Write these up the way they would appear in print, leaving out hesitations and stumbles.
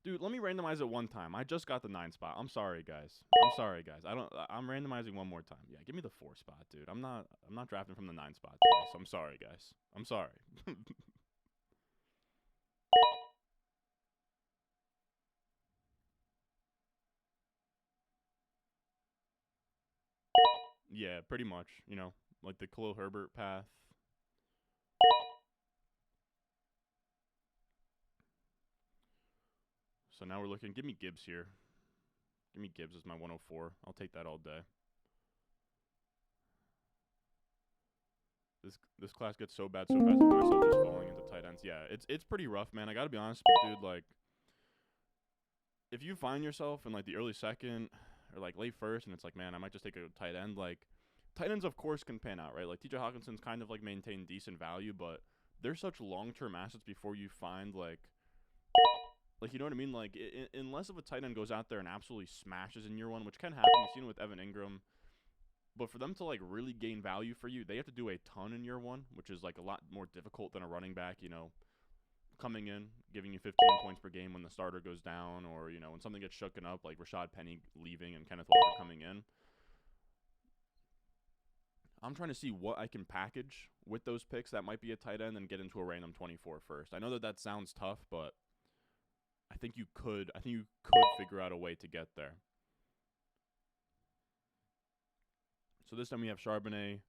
Dude, let me randomize it one time. I just got the 9 spot. I'm sorry, guys. I'm randomizing one more time. Yeah, give me the 4 spot, dude. I'm not drafting from the 9 spot twice. I'm sorry, guys. I'm sorry. Yeah, pretty much. Like the Khalil Herbert path. So now we're looking. Give me Gibbs here. Give me Gibbs as my 104. I'll take that all day. This class gets so bad so fast. I find myself just falling into tight ends. Yeah, it's pretty rough, man. I gotta be honest, dude. Like, if you find yourself in like the early second or like late first, and it's like, man, I might just take a tight end. Like, tight ends of course can pan out, right? Like T.J. Hawkinson's kind of like maintained decent value, but they're such long-term assets before you find like you know what I mean? Like, unless if a tight end goes out there and absolutely smashes in year one, which can happen. We've seen it with Evan Ingram. But for them to like really gain value for you, they have to do a ton in year one, which is like a lot more difficult than a running back, coming in, giving you 15 points per game when the starter goes down, or, when something gets shooken up, like Rashad Penny leaving and Kenneth Walker coming in. I'm trying to see what I can package with those picks that might be a tight end and get into a random 24 first. I know that sounds tough, but I think you could figure out a way to get there. So this time we have Charbonnet,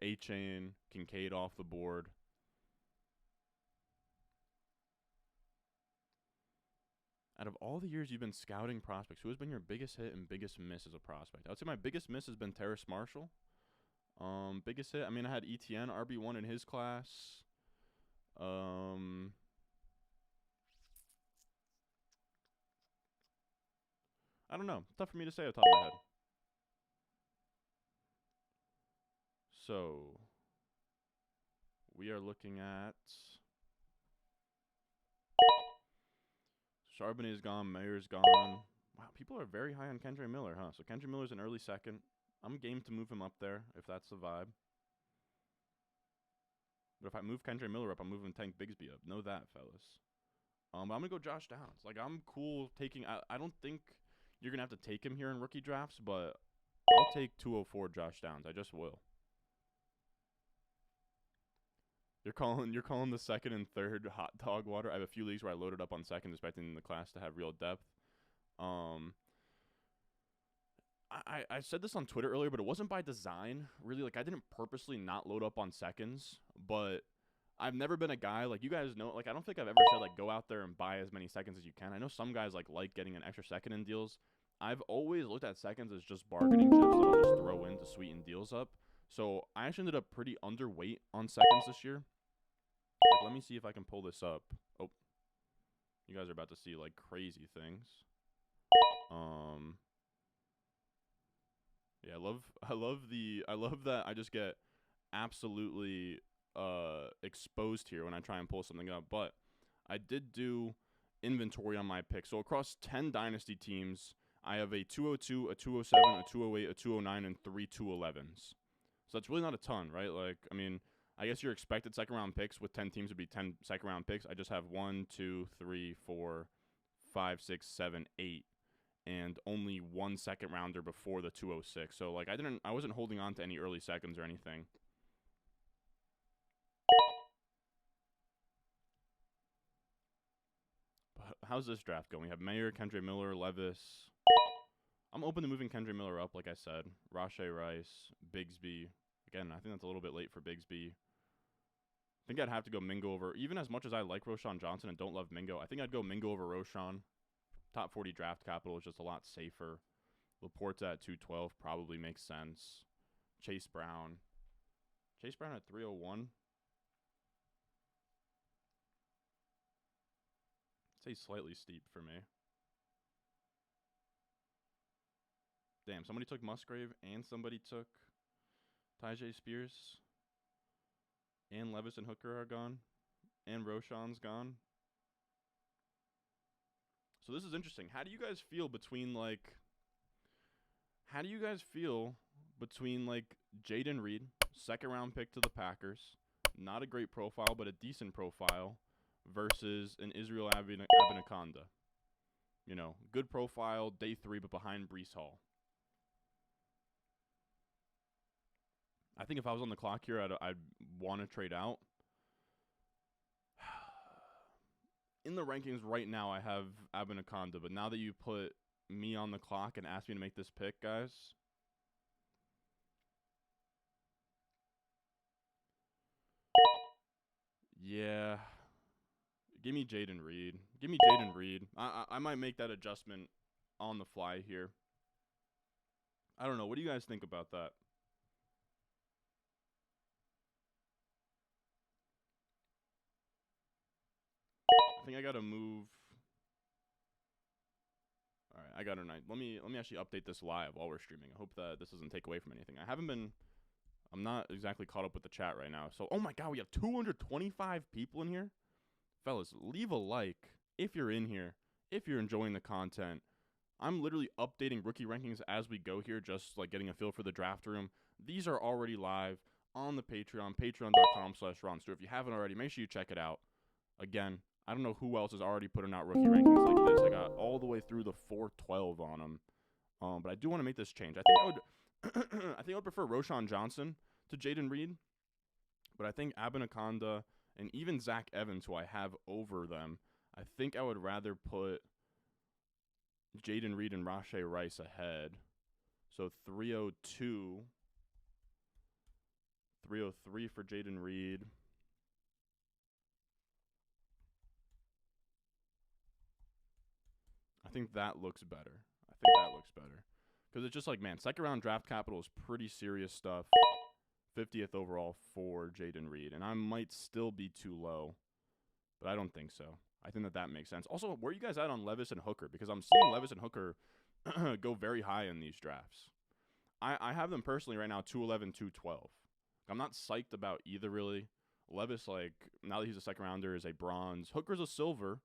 Achane, Kincaid off the board. Out of all the years you've been scouting prospects, who has been your biggest hit and biggest miss as a prospect? I would say my biggest miss has been Terrace Marshall. Biggest hit, I had ETN RB1 in his class. I don't know. Tough for me to say off the top of my head. So we are looking at Charbonnet is gone, Mayer's gone. Wow, people are very high on Kendre Miller, huh? So Kendre Miller's an early second. I'm game to move him up there if that's the vibe. But if I move Kendre Miller up, I'm moving Tank Bigsby up. Know that, fellas. But I'm gonna go Josh Downs. Like, I'm cool taking. I don't think you're gonna have to take him here in rookie drafts, but I'll take 204 Josh Downs. I just will. You're calling the second and third hot dog water. I have a few leagues where I loaded up on second, expecting the class to have real depth. I said this on Twitter earlier, but it wasn't by design. Really, like, I didn't purposely not load up on seconds, but I've never been a guy, like, you guys know, like, I don't think I've ever said, like, go out there and buy as many seconds as you can. I know some guys, like getting an extra second in deals. I've always looked at seconds as just bargaining chips that I'll just throw in to sweeten deals up. So I actually ended up pretty underweight on seconds this year. Like, let me see if I can pull this up. Oh, you guys are about to see, like, crazy things. Yeah, I love that I just get absolutely exposed here when I try and pull something up. But I did do inventory on my picks. So across 10 dynasty teams, I have a 202, a 207, a 208, a 209, and 3 211s. So that's really not a ton, right? Like, I guess your expected second round picks with 10 teams would be 10 second round picks. I just have 1, 2, 3, 4, 5, 6, 7, 8, and only one second rounder before the 206. So like I wasn't holding on to any early seconds or anything. But how's this draft going? We have Mayer, Kendre Miller, Levis. I'm open to moving Kendre Miller up, like I said. Rashee Rice, Bigsby. Again, I think that's a little bit late for Bigsby. I think I'd have to go Mingo over, even as much as I like Roschon Johnson and don't love Mingo, I think I'd go Mingo over Roschon. Top 40 draft capital is just a lot safer. Laporte's at 212 probably makes sense. Chase Brown. Chase Brown at 301. I'd say slightly steep for me. Damn, somebody took Musgrave and somebody took Tyjae Spears. And Levis and Hooker are gone. And Roschon's gone. So this is interesting. How do you guys feel between Jayden Reed, second round pick to the Packers, not a great profile but a decent profile, versus an Israel Abanikanda? You know, good profile, day 3, but behind Breece Hall. I think if I was on the clock here, I'd want to trade out. In the rankings right now, I have Abanikanda, but now that you put me on the clock and asked me to make this pick, guys, yeah, give me Jayden Reed. Give me Jayden Reed. I might make that adjustment on the fly here. I don't know. What do you guys think about that? I think I gotta move. All right, I got a night. Let me actually update this live while we're streaming. I hope that this doesn't take away from anything. I'm not exactly caught up with the chat right now. So, oh my god, we have 225 people in here. Fellas, leave a like if you're in here, if you're enjoying the content. I'm literally updating rookie rankings as we go here, just like getting a feel for the draft room. These are already live on the Patreon, patreon.com/RonStewart. If you haven't already, make sure you check it out. Again, I don't know who else is already putting out rookie rankings like this. I got all the way through the 412 on them. But I do want to make this change. I think I would I think I would prefer Roschon Johnson to Jayden Reed. But I think Abanikanda and even Zach Evans, who I have over them, I think I would rather put Jayden Reed and Rashee Rice ahead. So 302, 303 for Jayden Reed. I think that looks better. Because it's just like, man, second round draft capital is pretty serious stuff. 50th overall for Jayden Reed. And I might still be too low, but I don't think so. I think that makes sense. Also, where are you guys at on Levis and Hooker? Because I'm seeing Levis and Hooker go very high in these drafts. I have them personally right now 211, 212. I'm not psyched about either, really. Levis, like, now that he's a second rounder, is a bronze. Hooker's a silver,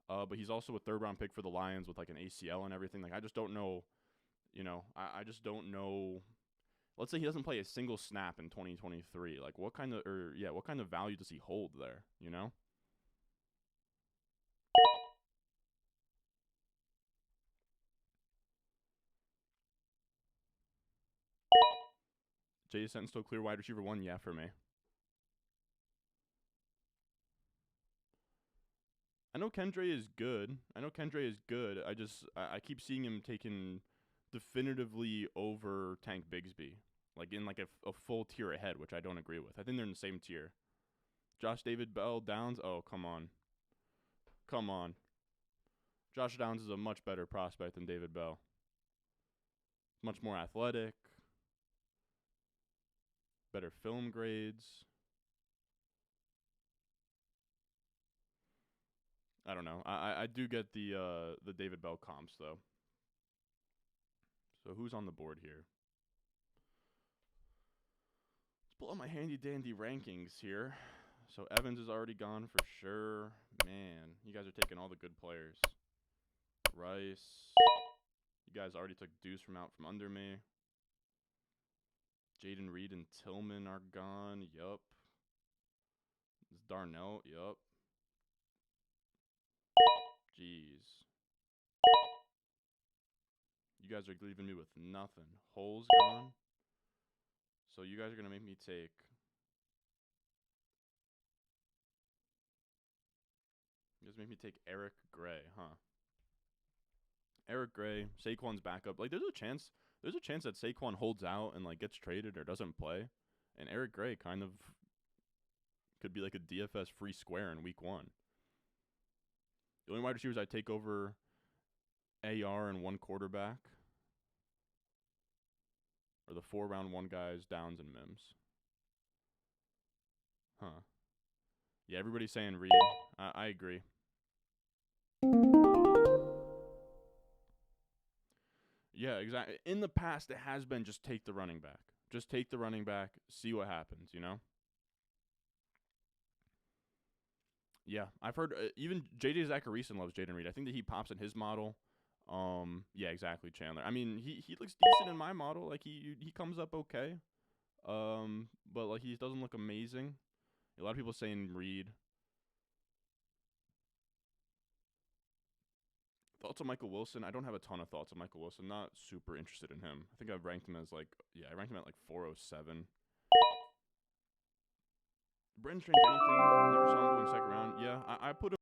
but he's also a third-round pick for the Lions with, like, an ACL and everything. Like, I just don't know, you know, I just don't know. Let's say he doesn't play a single snap in 2023. Like, what kind of value does he hold there, you know? Jay Senton still clear wide receiver 1? Yeah, for me. I know Kendre is good. I keep seeing him taken definitively over Tank Bigsby. Like, in, like, a full tier ahead, which I don't agree with. I think they're in the same tier. Josh David Bell Downs? Oh, come on. Come on. Josh Downs is a much better prospect than David Bell. Much more athletic. Better film grades. I don't know. I do get the David Bell comps, though. So who's on the board here? Let's pull up my handy-dandy rankings here. So Evans is already gone for sure. Man, you guys are taking all the good players. Rice. You guys already took Deuce from out from under me. Jayden Reed and Tillman are gone. Yup. This Darnell. Yup. Jeez. You guys are leaving me with nothing. Hole's gone. So you guys are going to make me take... You guys make me take Eric Gray, huh? Eric Gray, Saquon's backup. Like, there's a chance that Saquon holds out and, like, gets traded or doesn't play. And Eric Gray kind of could be like a DFS free square in week 1. The only wide receivers I take over AR and one quarterback are the 4-round 1 guys, Downs and Mims. Huh. Yeah, everybody's saying Reed. I agree. Yeah, exactly. In the past, it has been just take the running back. Just take the running back, see what happens, you know? Yeah, I've heard even J.J. Zacharyson loves Jayden Reed. I think that he pops in his model. Yeah, exactly, Chandler. I mean, he looks decent in my model. Like, he comes up okay. But, like, he doesn't look amazing. A lot of people saying Reed. Thoughts on Michael Wilson? I don't have a ton of thoughts on Michael Wilson. Not super interested in him. I think I've ranked him as like, yeah, I ranked him at like 407. Brendan Strange, anything? Never saw him go in second round. Yeah, I put him.